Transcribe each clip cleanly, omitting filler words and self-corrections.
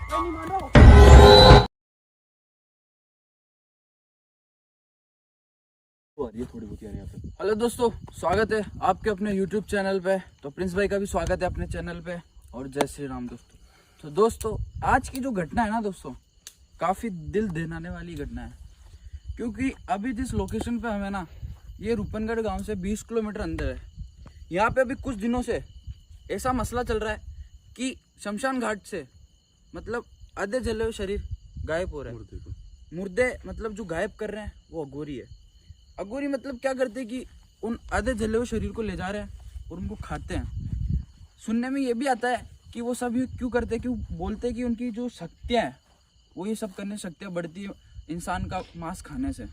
Hello दोस्तों, स्वागत है आपके अपने YouTube चैनल पे। तो प्रिंस भाई का भी स्वागत है अपने चैनल पे और जय श्री राम दोस्तों। तो दोस्तों, आज की जो घटना है ना दोस्तों, काफ़ी दिल दहलाने वाली घटना है। क्योंकि अभी जिस लोकेशन पे हमें ना, ये रूपनगढ़ गांव से 20 किलोमीटर अंदर है। यहाँ पे अभी कुछ दिनों से ऐसा मसला चल रहा है कि शमशान घाट से मतलब आधे जले हुए शरीर गायब हो रहे हैं। मुर्दे मतलब जो गायब कर रहे हैं वो अघोरी है। अघोरी मतलब क्या करते हैं कि उन आधे जले हुए शरीर को ले जा रहे हैं और उनको खाते हैं। सुनने में ये भी आता है कि वो सब ये क्यों करते हैं, क्यों बोलते हैं कि उनकी जो शक्तियाँ हैं वो ये सब करने शक्तियाँ बढ़ती है इंसान का मांस खाने से।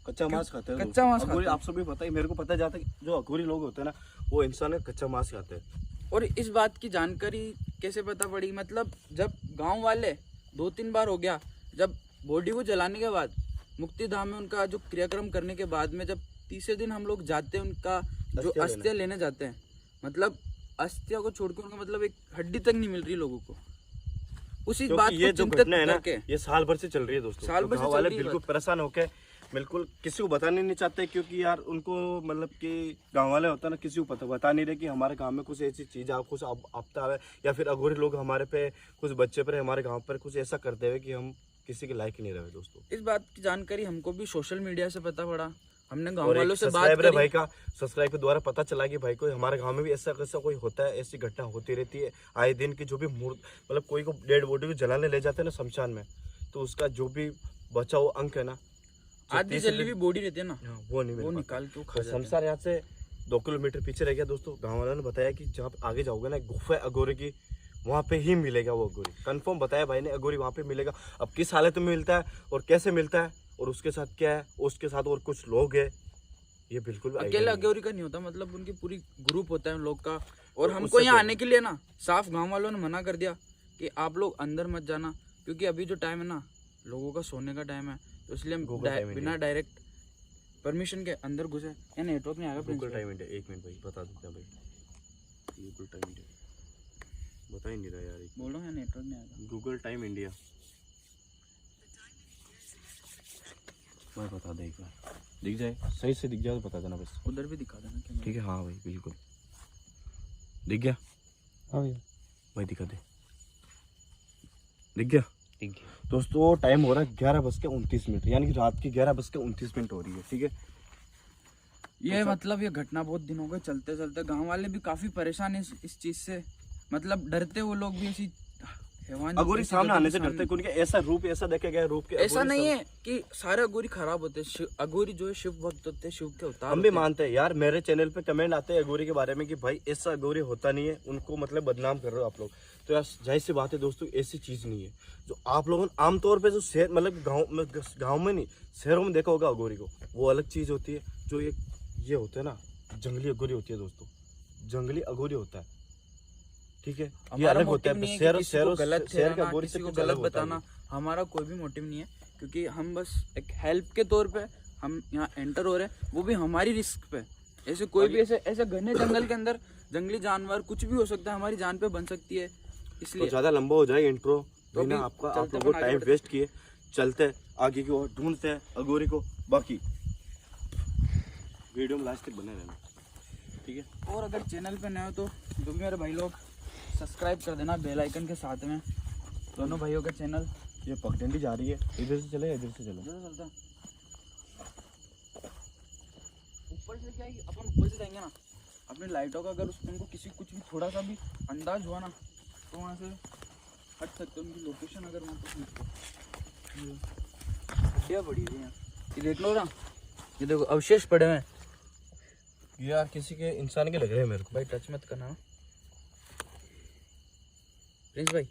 कच्चा मांस खाते हैं, कच्चा मांस खाते हैं। आप सभी पता है, मेरे को पता जाता है जो अघोरी लोग होते हैं ना, वो इंसान का कच्चा मांस खाते हैं। और इस बात की जानकारी कैसे पता पड़ी, मतलब जब गांव वाले 2-3 बार हो गया, जब बॉडी को जलाने के बाद मुक्ति धाम में उनका जो क्रियाक्रम करने के बाद में जब तीसरे दिन हम लोग जाते हैं उनका जो अस्थियां लेने जाते हैं, मतलब अस्थियां को छोड़कर उनका मतलब एक हड्डी तक नहीं मिल रही लोगों को। उसी बात को ये जो घटना है ना, करके ये साल भर से चल रही है दोस्तों। साल भर से गाँव वाले बिल्कुल परेशान होके बिल्कुल किसी को बताने नहीं चाहते, क्योंकि यार उनको मतलब कि गांव वाले होता है ना, किसी को बता नहीं रहे कि हमारे गांव में कुछ ऐसी चीज कुछ आपता है, या फिर अघोरी लोग हमारे पे कुछ बच्चे पर हमारे गांव पर कुछ ऐसा करते हुए कि हम किसी के लायक ही नहीं रहे दोस्तों। इस बात की जानकारी हमको भी सोशल मीडिया से पता पड़ा। हमने गांव वालों से बात करी। भाई का सब्सक्राइब के द्वारा पता चला कि भाई को हमारे गांव में भी ऐसा कोई होता है, ऐसी घटना होती रहती है आए दिन की। जो भी मतलब कोई को डेड बॉडी को जलाने ले जाते हैं ना शमशान में, तो उसका जो भी बचा हुआ अंक है ना, आधी जली हुई बॉडी रहती है ना, वो निकाल के खा जाते हैं। शमशान यहाँ से 2 किलोमीटर पीछे रह गया दोस्तों। गाँव वालों ने बताया कि जहाँ आगे जाओगे ना, गुफा अघोरी की, वहाँ पे ही मिलेगा वो अघोरी। कंफर्म बताया भाई ने, अघोरी वहाँ पे मिलेगा। अब किस हालत में मिलता है और कैसे मिलता है और उसके साथ क्या है, उसके साथ और कुछ लोग है, ये बिल्कुल अकेला अघोरी का नहीं होता, मतलब उनकी पूरी ग्रुप होता है उन लोग का। और हमको यहाँ आने के लिए ना साफ गांव वालों ने मना कर दिया कि आप लोग अंदर मत जाना, क्योंकि अभी जो टाइम है ना लोगों का सोने का टाइम है, तो इसलिए हम बिना डायरेक्ट परमिशन के अंदर घुसे। या नेटवर्क नहीं आएगा। गूगल टाइम इंडिया, 1 मिनट भाई बता देते हैं भाई। गूगल टाइम इंडिया बता ही नहीं रहा यार, बोलो यार, नेटवर्क नहीं आएगा। गूगल टाइम इंडिया मैं बता दे, एक बार दिख जाए, सही से दिख जाए तो बता देना बस। उधर भी दिखा देना, ठीक है। हाँ भाई बिल्कुल दिख गया। हाँ भैया भाई दिखा दे, दिख गया। दोस्तों टाइम हो रहा है 11:29, यानी कि रात की 11:29 हो रही है। ठीक है, ये मतलब ये घटना बहुत दिन हो गए चलते चलते। गांव वाले भी काफी परेशान है इस चीज से, मतलब डरते वो लोग भी ऐसी अघोरी सामने आने से डरते, क्योंकि ऐसा रूप ऐसा देखे गया रूप के। ऐसा नहीं है कि सारे अघोरी खराब होते हैं, अघोरी जो है शिव भक्त होते हैं, शिव के अवतार। हम भी मानते हैं यार, मेरे चैनल पे कमेंट आते हैं अघोरी के बारे में कि भाई ऐसा अघोरी होता नहीं है, उनको मतलब बदनाम कर रहे हो आप लोग। तो यार जाहिर सी बात है दोस्तों, ऐसी चीज नहीं है जो आप लोगों ने आमतौर पे जो शहर मतलब गाँव में नहीं शहरों में देखा होगा अघोरी को, वो अलग चीज होती है। जो ये होता है ना, जंगली अघोरी होती है दोस्तों, जंगली अघोरी होता है। ठीक है, ये अलग होता है। शहर का अघोरी से कुछ गलत बताना हमारा कोई भी मोटिव नहीं है, क्योंकि हम बस एक हेल्प के तौर पे हम यहाँ एंटर हो रहे हैं, वो भी हमारी रिस्क पे। ऐसे कोई भी ऐसे घने जंगल के अंदर जंगली जानवर कुछ भी हो सकता है, हमारी जान पे बन सकती है। इसलिए ज्यादा लंबा हो जाएगा इंट्रो, तो बिना आप लोगों को टाइम वेस्ट किए चलते आगे की ओर, ढूंढते हैं अघोरी को। बाकी वीडियो में लास्ट तक बने रहना, ठीक है। और अगर चैनल पे नए हो तो जो भी मेरे भाई लोग सब्सक्राइब कर देना बेल आइकन के साथ में, दोनों भाइयों का चैनल। ये पगडंडी जा रही है, इधर से चले इधर से चलो। चलता ऊपर से क्या है, अपन ऊपर से जाएंगे ना, अपनी लाइटों का अगर उनको किसी कुछ भी थोड़ा सा भी अंदाज हुआ ना, तो वहाँ से हट सकते हैं। उनकी लोकेशन अगर वहाँ पर क्या पड़ी है, ये देख लो ना, ये देखो अवशेष पड़े हैं। ये यार किसी के इंसान के लग रहे हैं मेरे को। भाई टच मत करना प्रिंस भाई।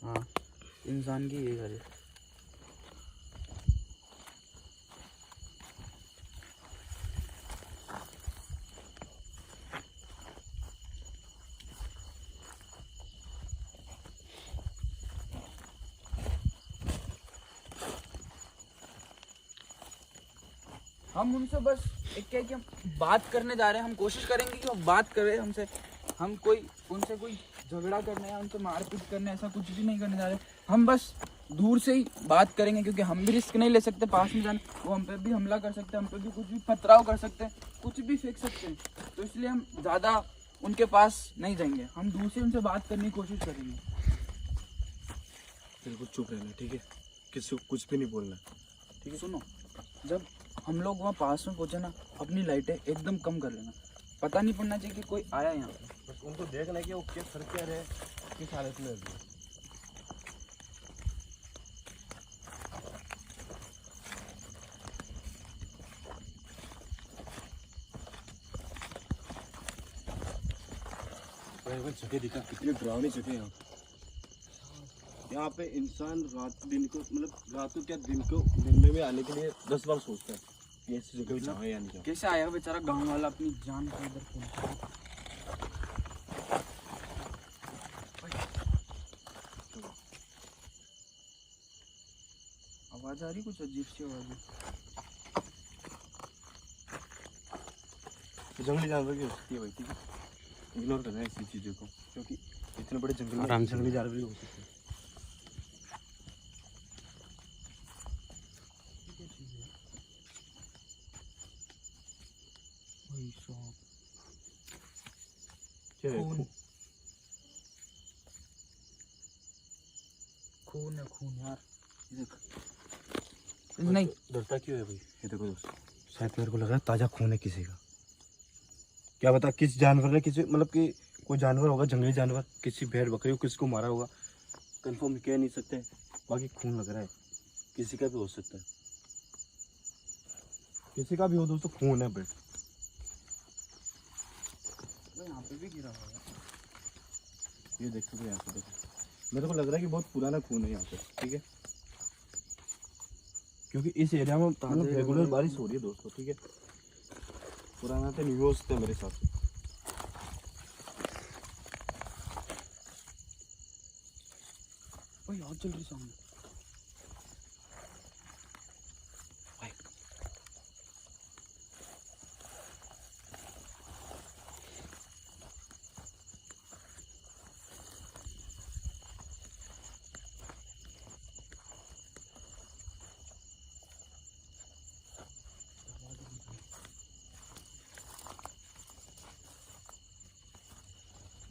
हाँ, इंसान की ये घर है। हम उनसे बस एक क्या कि हम बात करने जा रहे हैं, हम कोशिश करेंगे कि वो बात करे हमसे। हम कोई उनसे कोई झगड़ा करने या उनसे मारपीट करने ऐसा कुछ भी नहीं करने जा रहे। हम बस दूर से ही बात करेंगे, क्योंकि हम भी रिस्क नहीं ले सकते पास में जाना। वो हम पे भी हमला कर सकते हैं, हम पे भी कुछ भी पथराव कर सकते हैं, कुछ भी फेंक सकते हैं। तो इसलिए हम ज़्यादा उनके पास नहीं जाएंगे, हम दूर से उनसे बात करने की कोशिश करेंगे। बिल्कुल चुप रहना, ठीक है, किसी को कुछ भी नहीं बोलना, ठीक है। सुनो, जब हम लोग वहाँ पास में पहुँचे ना, अपनी लाइटें एकदम कम कर लेना, पता नहीं पड़ना चाहिए कि कोई आया यहाँ पे। बस उनको देखना कि वो क्या कर क्या रहे, किस हालत में अभी। जगह दिखा, कितनी डरावनी जगह है यहाँ पे इंसान रात दिन को मतलब रात को क्या दिन में भी आने के लिए 10 बार सोचता है कि ऐसी जगह भी जाए या नहीं जाए। कैसे आया बेचारा गांव वाला अपनी जान को इधर पहुंचा। आवाज आ रही, कुछ अजीब सी आवाज है। जंगली जानवर की हो सकती है भाई, ठीक है, इग्नोर करना है इसी चीज़ों को, क्योंकि इतने बड़े जंगल में जंगली जानवर भी हो सकते हैं। खून खून है, खून यार, देख। नहीं, डरता क्यों है भाई? ये देखो दोस्तों, शायद मेरे को लग रहा है ताज़ा खून है किसी का। क्या पता किस जानवर ने किसी मतलब कि कोई जानवर होगा, जंगली जानवर, किसी भेड़ बकरी को किसको मारा होगा, कंफर्म कह नहीं सकते। बाकी खून लग रहा है, किसी का भी हो सकता है, किसी का भी हो दोस्तों, खून है बट यहाँ पे भी गिरा हुआ है। ये देखो तो यहाँ पे देखो, मेरे को लग रहा है कि बहुत पुराना खून है यहाँ पे, ठीक है, क्योंकि इस एरिया में मतलब रेगुलर बारिश हो रही है दोस्तों, ठीक है, पुराना तो नहीं हो सकता मेरे हिसाब से। भाई आग चल रही सामने।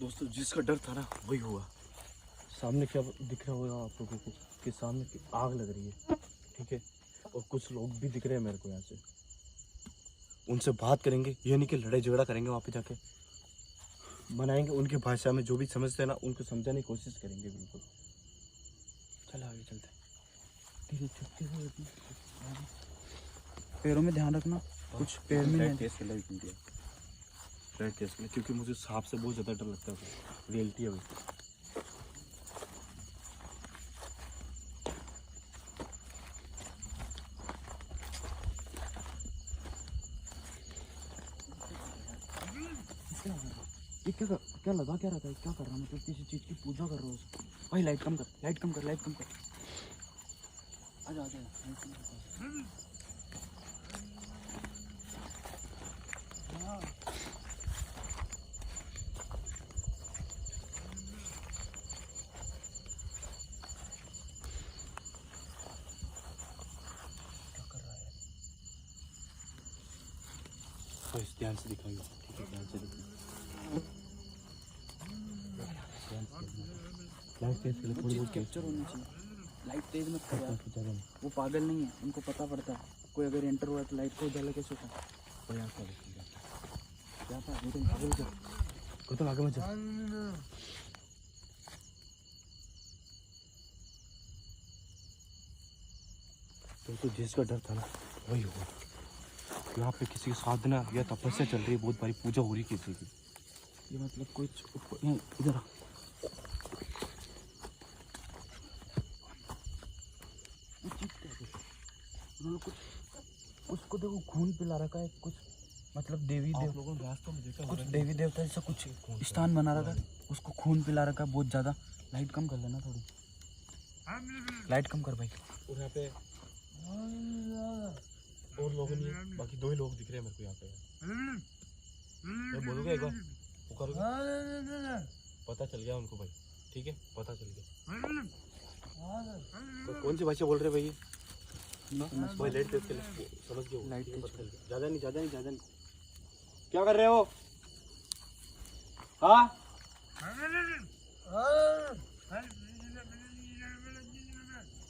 दोस्तों जिसका डर था ना वही हुआ। सामने क्या दिख रहा होगा आप लोगों को कि सामने की आग लग रही है, ठीक है, और कुछ लोग भी दिख रहे हैं मेरे को यहाँ से। उनसे बात करेंगे, ये नहीं कि लड़ाई झगड़ा करेंगे, वहाँ पे जाके बनाएंगे उनकी भाषा में, जो भी समझते हैं ना उनको समझाने की कोशिश करेंगे बिल्कुल। चल आगे चलते हैं, धीरे चुपके से, पैरों में ध्यान रखना, कुछ पैर में नहीं। रेड टेस्ट में, क्योंकि मुझे सांप से बहुत ज़्यादा डर लगता है, रियलिटी है वो। ये क्या लगा क्या रहा था, क्या कर रहा है, मतलब किसी चीज की पूजा कर रहा है भाई। लाइट कम कर, लाइट कम कर, लाइट कम कर। आजा आजा, लाइट कम कर। तो इस ध्यान से दिखाइए, ठीक है, ध्यान से दिखाइए। लाइट तेज कर, थोड़ी बहुत कैप्चर होनी चाहिए, लाइट तेज मत कर यार। वो पागल नहीं है, उनको पता पड़ता है कोई अगर एंटर हुआ तो लाइट को उजाला कैसे होता है। क्या था वो, तुम पागल कर, तो आगे मत जा। तो जिसका डर था ना वही हुआ। यहाँ पे किसी की साधना या तपस्या चल रही है, बहुत बड़ी पूजा हो रही है किसी की। ये मतलब कुछ इधर आ। कुछ उसको देखो, खून पिला रखा है, कुछ मतलब देवी देव लोगों ने रास्ते में देखा, कुछ देवी देवता ऐसा कुछ स्थान बना रखा है, उसको खून पिला रखा है बहुत ज्यादा। लाइट कम कर लेना थोड़ी, लाइट कम कर भाई। और यहाँ पे और लोग नहीं है, बाकी 2 ही लोग दिख रहे हैं मेरे को यहाँ पे। मैं बोलूँगा एक बार, पुकारोगे? पता चल गया उनको भाई, ठीक है, पता चल गया। तो कौन सी भाषा बोल रहे भाई? भाई लाइट तेज कर, समझ गए? लाइट ज्यादा नहीं, ज्यादा नहीं, ज्यादा नहीं। क्या कर रहे हो? हाँ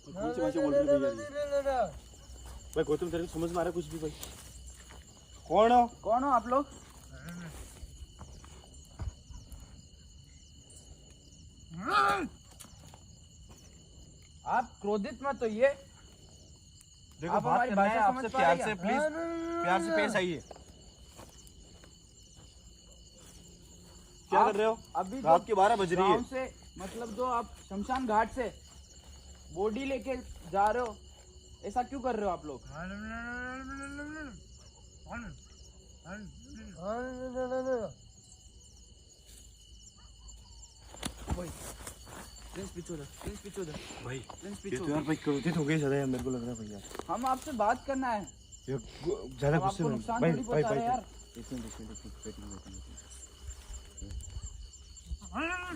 कौन सी भाषा बोल रहे हो भैया? भाई गौतम तेरे को समझ में आ रहा है कुछ भी भाई? कौन हो आप लोग? आप क्रोधित मत होइए। देखो आप बात हमारी करना है भाषा आपसे, समझ पा प्यार रहे से क्या? प्लीज, प्यार से पेश आइए। क्या कर रहे हो? अभी रात की 12 बज रही है। गांव से मतलब जो आप शमशान घाट से बॉडी लेके जा रहे हो, ऐसा क्यों कर रहे हो आप लोग? प्रिंस पीछे उधर, प्रिंस पीछे उधर, भाई प्रिंस ये पीछे तो उधर। यार भाई क्रोधित हो गए ज्यादा यार, मेरे को लग रहा है भैया। हम आपसे बात करना है। ये ज्यादा हम गुस्से आपको में नुकसान भाई थोड़ी भाई पहुंचा भाई रहे हैं यार। एक मिनट ये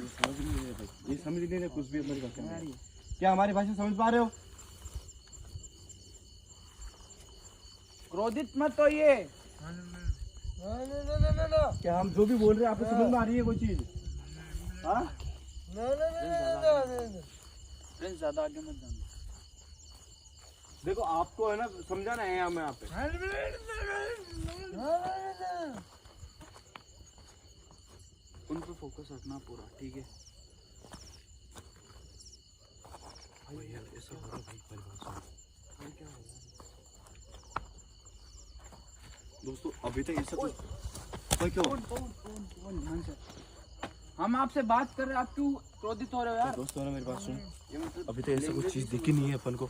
समझ नहीं रहे भाई, ये समझ नहीं रहे कुछ भी हमारी भाषा में। क्या हमारी भाषा समझ पा रहे हो? क्रोधित मत होइए। क्या हम जो भी बोल रहे हैं आपको समझ में आ रही है कोई चीज? हाँ प्रिंस ज्यादा आगे मत जाना। देखो आपको है ना समझाना है हमें यहाँ पे। उन पे फोकस रखना पूरा, ठीक है? भाई यार ऐसा हो रहा है भाई, पहली बात सुनो। भाई क्या हो रहा दोस्तों अभी तक ऐसा कुछ भाई क्या हुआ? है? ध्यान से। हम आपसे बात कर रहे हैं, आप क्यों क्रोधित हो रहे हो यार? दोस्तों ना मेरी बात सुन, ये मतलब अभी तक ऐसा कुछ चीज दिखी नहीं है अपन को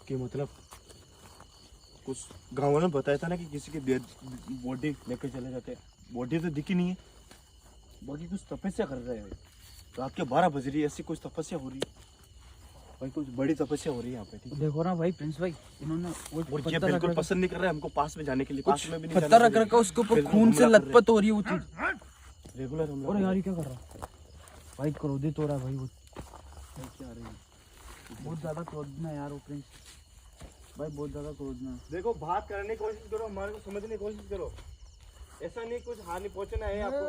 कि मतलब कुछ गाँव ने बताया था ना कि किसी की बॉडी लेकर चले जाते हैं, बॉडी तो दिखी नहीं है। बाकी कुछ तपस्या कर रहे हैं, रात के 12 बज रही है, ऐसी कुछ तपस्या हो रही है भाई, कुछ बड़ी तपस्या हो रही है यहाँ पे, ठीक है? देखो ना भाई, प्रिंस भाई इन्होंने वो और ये बिल्कुल पसंद नहीं कर रहा है हमको पास में जाने के लिए, पास में भी नहीं पत्थर जाना रख रखा, उसके ऊपर बिल्कुल खून से हमला कर रहे लथपथ हो रही है वो चीज। रेगुलर हम और यार ये क्या कर रहा है भाई? क्रोधित हो रहा है भाई वो। क्या आ रही है? बहुत ज्यादा क्रोध में यार वो प्रिंस भाई, बहुत ज्यादा क्रोध में। देखो बात करने की कोशिश करो, हमारे को समझने की कोशिश करो, ऐसा नहीं कुछ हानि पहुंचना है आपको।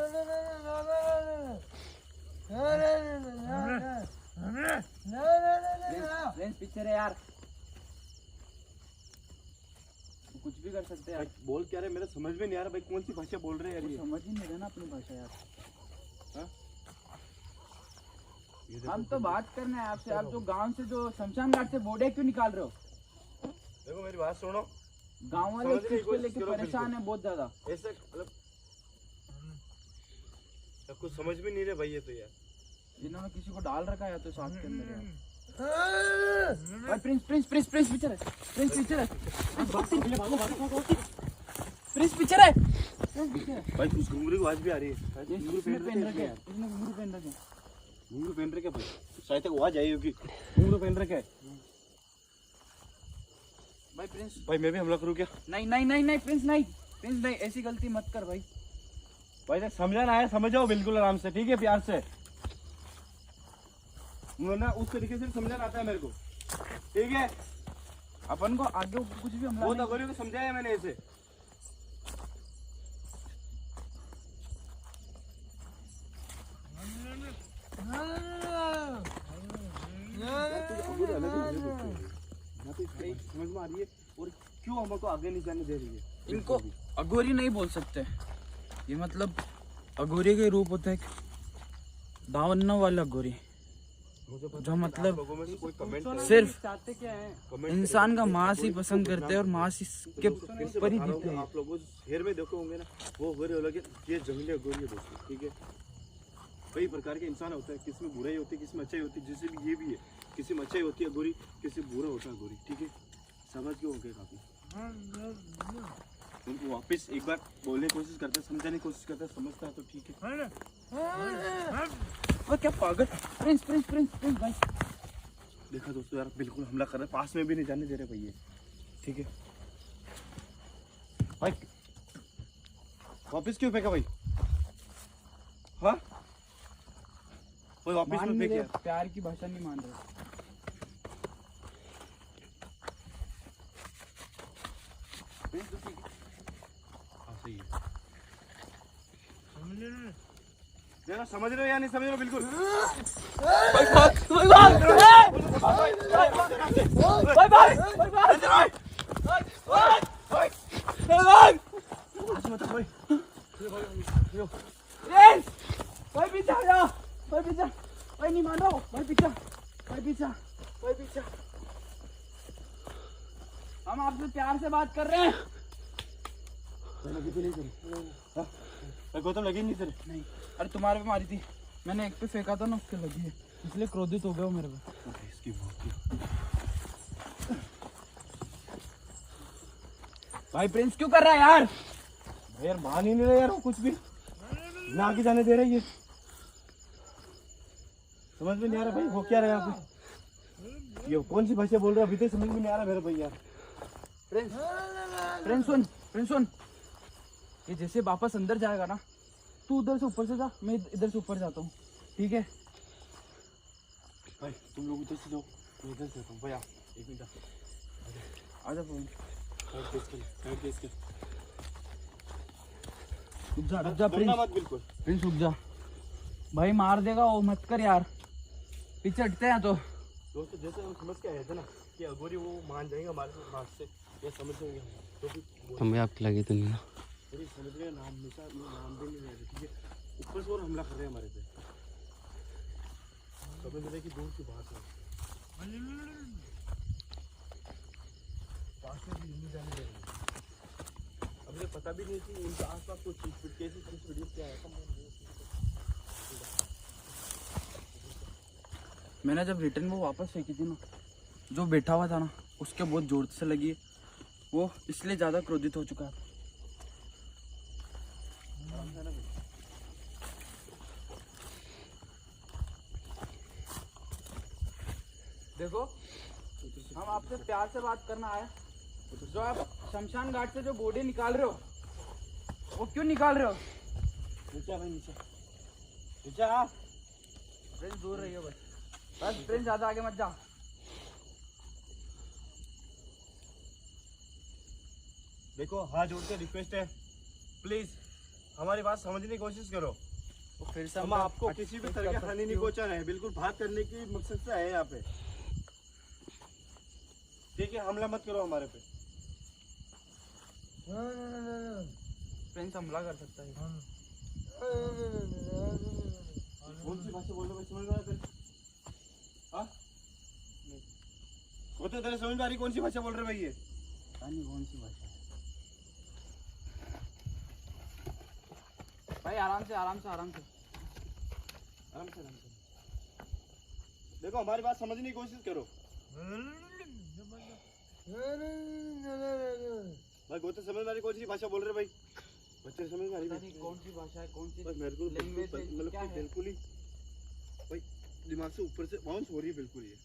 प्रिंस पीछे रहे यार, कुछ भी कर सकते हैं यार। भाई बोल क्या रहे मेरे समझ में नहीं आ रहा भाई, कौन सी भाषा बोल रहे हैं यार ये? समझ ही नहीं रहे ना अपनी भाषा यार। हाँ? ये देखो, हम तो बात करना है आपसे, आप जो गांव से जो शमशान घाट से बोडे क्यों निकाल रहे हो? देखो मेरी बात सुनो, गांव वाले इस चीज को लेके परेशान है बहुत ज्यादा। ऐसे मतलब सब कुछ समझ में नहीं रहे भाई ये तो यार। इन्होंने किसी को डाल रखा है तो साथ के अंदर यार। भाई प्रिंस प्रिंस प्रिंस प्रिंस पीछे रहे, प्रिंस पीछे रहे, प्रिंस पीछे रहे। भाई कुछ घुंघरू की आवाज भी आ रही है। घुंघरू पहन रखे हैं, इसने घुंघरू पहन रखे हैं। घुंघरू पहन रखे भाई, शायद तक आवाज आई होगी। घुंघरू पहन रखे है भाई प्रिंस। भाई मैं भी हमला करूँ क्या? नहीं नहीं नहीं नहीं प्रिंस, नहीं प्रिंस नहीं, ऐसी गलती मत कर भाई। भाई तक समझाना है, समझ जाओ बिल्कुल आराम से, ठीक है? प्यार से ना उस तरीके से समझाना आता है मेरे को, ठीक है? अपन को आगे कुछ भी हमला बहुत नहीं। अगोरी को समझाया मैंने ऐसे। समझ में आ रही है और क्यों हमको आगे नहीं जाने दे रही है? इनको अघोरी नहीं बोल सकते, ये मतलब अघोरी के रूप होता है दावनों वाला अघोरी, जो मतलब लोगों में से कोई कमेंट सिर्फ चाहते क्या है? इंसान का मांस ही पसंद करते हैं और मांस के ऊपर ही जीते हैं। आप लोगों शहर में देखो होंगे ना, वो हो रहे हो लगे ये जंगली अघोरी है दोस्तों, ठीक है? कई प्रकार के इंसान होते हैं, किसी में बुराई होती है, किसी में अच्छाई होती है, जैसे भी ये भी है, किसी में अच्छाई होती है अघोरी, किसी में बुरा होता है अघोरी, ठीक है? समझ के हो गए काफी। उनको वापस एक बार बोलने की कोशिश करते, समझाने की कोशिश करते, समझता है तो ठीक है। और क्या पागल प्रिंस प्रिंस प्रिंस प्रिंस भाई। देखा दोस्तों यार, बिल्कुल हमला कर रहे, पास में भी नहीं जाने दे रहे भैया, ठीक है? भाई वापस क्यों फेंका भाई? हाँ कोई वापस मान में नहीं फेंक रहे, यार। प्यार की भाषा नहीं मान रहे। हाँ, सही है। देखो समझ रहे हो या नहीं समझ रहे हो बिल्कुल। भाई पीछे आ जा, भाई पीछे, भाई नहीं मान रहा हूँ, भाई पीछे, भाई पीछे, भाई पीछे। हम आपसे प्यार से बात कर रहे हैं। गौतम लगी नहीं तेरे? नहीं, अरे तुम्हारे पे मारी थी, मैंने एक पे फेंका था ना, उसके लगी है, इसलिए क्रोधित हो गए हो मेरे पे। इसकी बात भाई प्रिंस क्यों कर रहा है यार? भाई यार मान ही नहीं रहे यार वो कुछ भी ना आगे जाने दे रही है। समझ में नहीं आ रहा भाई वो क्या रहा यहाँ पे, ये कौन सी भाषा बोल रहा है अभी तक समझ में नहीं आ रहा मेरे भाई यार। प्रिंस, प्रिंस सुन, ये जैसे वापस अंदर जाएगा ना, तू उधर से ऊपर से जा, मैं इधर से ऊपर जाता हूँ, ठीक है? भाई तुम लोग उधर से जाओ, मैं इधर से आता हूँ। भैया एक मिनट आजा पवन, रुक जा प्रिंस, मत बिल्कुल। प्रिंस रुक जा, भाई मार देगा वो, मत कर यार, पीछे हटते हैं तो। दोस्तों जैसे हम समझ के आए थे ना कि अगोरी वो मान जाएंगे हमारे बात से, ये समझ जाएंगे तो भी हमें आपकी लगी तो नहीं ना। अरे समझ रहे हैं नाम हमेशा नाम भी नहीं ले रहे, ठीक है? ऊपर से और हमला कर रहे हैं हमारे पे, समझ रहे कि दूर की बात है। पास में भी नहीं जाने दे रहे, अब ये पता भी नहीं कि उनके आसपास कोई चीज कैसी चीज वीडियो क्या है। मैंने जब रिटर्न वो वापस फेंकी थी ना, जो बैठा हुआ था ना, उसके बहुत जोर से लगी है, वो इसलिए ज्यादा क्रोधित हो चुका है। देखो हम आपसे प्यार से बात करना आए, जो आप शमशान घाट से जो बॉडी निकाल रहे हो, वो क्यों निकाल रहे हो? नीचे भाई नीचे नीचे आ। प्रिंस दूर रही हो बस प्रिंस ज्यादा आगे मत जा। देखो हाथ जोड़ के रिक्वेस्ट है, प्लीज हमारी बात समझने की कोशिश करो। वो फिर से हम आपको किसी भी तरह की हानि नहीं पहुंचा रहे हैं, बिल्कुल बात करने की मकसद से आए हैं यहाँ पे, ठीक है? हमला मत करो हमारे पे। प्रिंस हमला कर सकता है। कौन सी भाषा बोल रहे हो समझ में आ रहा है? हाँ वो तो तेरे समझ में आ रही कौन सी भाषा बोल रहे भाई? ये पता नहीं कौन सी भाषा है। भाई आराम से आराम से आराम से आराम से आराम से देखो हमारी बात समझने की कोशिश करो। भाई गौतम समझ में आ रही कौन सी भाषा बोल रहे भाई? बच्चे समझ में आ रही पता नहीं कौन सी भाषा है, कौन सी बस मेरे को लैंग्वेज मतलब क्या कि है? बिल्कुल ही भाई दिमाग से ऊपर से बाउंस हो रही है बिल्कुल। ये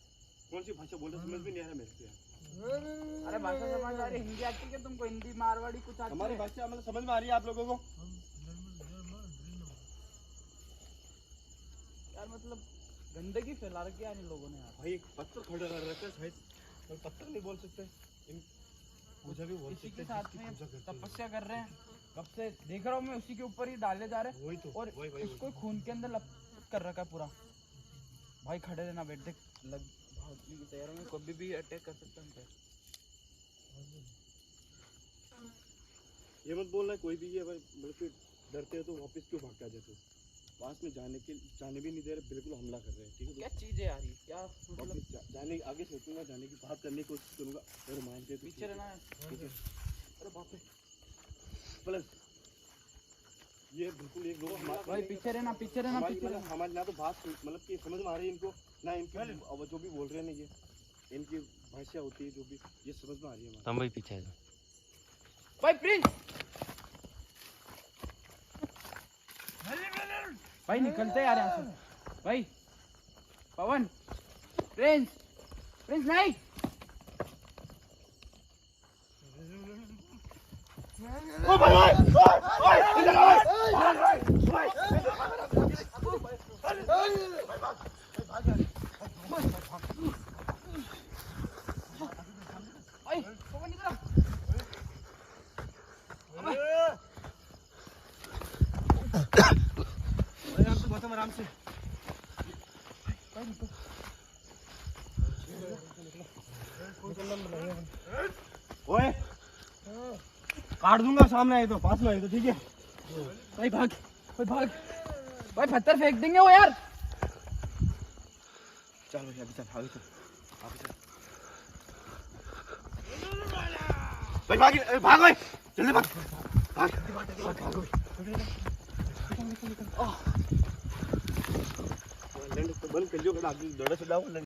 कौन सी भाषा बोल रहे समझ में नहीं आ रहा मेरे को। अरे भाषा समझ आ रही, हिंदी आती है क्या तुमको? हिंदी मारवाड़ी कुछ आती हमारी है? भाषा मतलब समझ में आ रही है आप लोगों को? यार मतलब गंदगी फैला रखी है इन लोगों ने यार। भाई एक पत्थर खड़ा कर रखा है शायद, पर पत्थर नहीं बोल सकते, इन पूजा भी बोल इसी सकते के हैं, साथ जिसकी में पूजा करते हैं। तपस्या कर रहे हैं, कब से देख रहा हूँ मैं, उसी के ऊपर ही डाले जा रहे हैं, वही तो और वही उसको खून के अंदर लपेट कर रखा है पूरा। भाई खड़े रहना, बैठ देख लग भागने की तैयारी में, कभी भी अटैक कर सकता है। ये मत बोलना कोई भी है भाई, बल्कि डरते हो तो वापस क्यों भाग के आ जाते हो? पास में जाने भी नहीं दे रहे, बिल्कुल हमला कर रहे हैं, ठीक है? क्या चीज है यार ये? क्या मतलब वापस जाने आगे सोचूंगा, जाने की बात करने की कोशिश करूंगा, अगर मानते तो पीछे रहना है। ठीक है? अरे बाप रे प्लस ये बिल्कुल एक लोग भाई पीछे रहना, पीछे रहना, पीछे रहना। हमारी ना तो बात मतलब कि समझ में आ रही है इनको, ना इनकी अब जो भी बोल रहे हैं ना, ये इनकी भाषा होती है जो भी, ये समझ में आ रही है हमारी। तुम भाई पीछे आ जाओ। भाई प्रिंस, भाई निकलते यार यहाँ से। भाई पवन, प्रिंस, प्रिंस नहीं। ओ भाई ओए ओए इधर आओ, भाई पकड़ निकल। आराम से ओए काट दूंगा सामने आए तो पास में आए तो ठीक है भाई भाग भाई पत्थर फेंक देंगे वो यार। चल भाई अभी चल आगे चल आगे चल भाई भाग भाई जल्दी भाग भाग लैंड तो बंद कर लियो आगे दौड़ा से डाउन